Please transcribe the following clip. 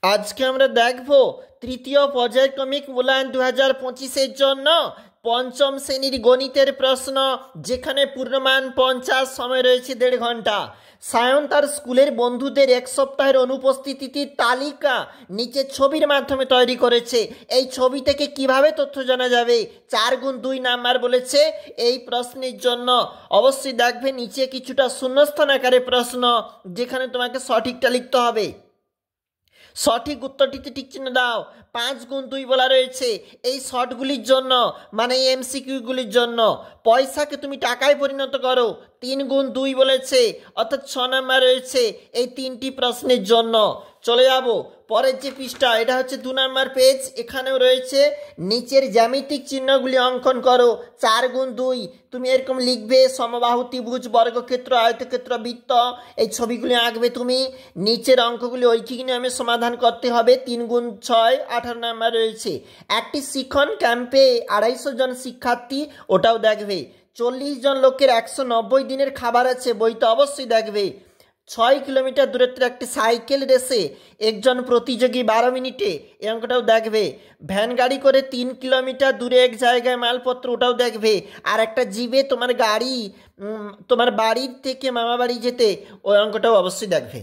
আজকে আমরা দেখব তৃতীয় পর্যায়ক্রমিক মূল্যায়ন 2025-এর জন্য পঞ্চম শ্রেণীর গণিতের প্রশ্ন, যেখানে পূর্ণমান 50, সময় রয়েছে 1.5 ঘন্টা। সায়ন তার স্কুলের বন্ধুদের এক সপ্তাহের অনুপস্থিতির তালিকা নিচে ছবির মাধ্যমে তৈরি করেছে। এই ছবি থেকে কিভাবে তথ্য জানা যাবে? 4x2 নাম্বার বলেছে এই প্রশ্নের জন্য। অবশ্যই দেখবে নিচে কিছুটা শূন্যস্থান আকারে প্রশ্ন, যেখানে তোমাকে সঠিকটা লিখতে হবে। সঠিক উত্তরটিতে টিক চিহ্ন দাও। 5x2 বলা রয়েছে এই শর্টগুলির জন্য, মানে এমসিকিউগুলির জন্য। পয়সাকে তুমি টাকায় পরিণত করো, 3x2 বলেছে, অর্থাৎ 6 নাম্বার রয়েছে এই 3টি প্রশ্নের জন্য। চলে যাব পরের যে পৃষ্ঠা, এটা হচ্ছে 2 নাম্বার পেজ। এখানেও রয়েছে নিচের জ্যামিতিক চিহ্নগুলি অঙ্কন করো। 4x2 তুমি এরকম লিখবে, সমবাহু ত্রিভুজ, বর্গক্ষেত্র, আয়তক্ষেত্র, বৃত্ত, এই ছবিগুলি আঁকবে তুমি। নিচের অঙ্কগুলি ঐকিক নিয়মে সমাধান করতে হবে। 3x6 18 নাম্বার রয়েছে। একটি শিক্ষণ ক্যাম্পে 250 জন শিক্ষার্থী, ওটাও দেখবে। 40 জন লোকের 190 দিনের খাবার আছে, বইটা অবশ্যই দেখবে। 6 কিলোমিটার দূরত্বের একটি সাইকেল রেসে একজন প্রতিযোগী 12 মিনিটে, এই অঙ্কটাও দেখবে। ভ্যান গাড়ি করে 3 কিলোমিটার দূরে এক জায়গায় মালপত্র, ওটাও দেখবে। আর একটা জিবে তোমার গাড়ি তোমার বাড়ির থেকে মামা বাড়ি যেতে, ওই অঙ্কটাও অবশ্যই দেখবে।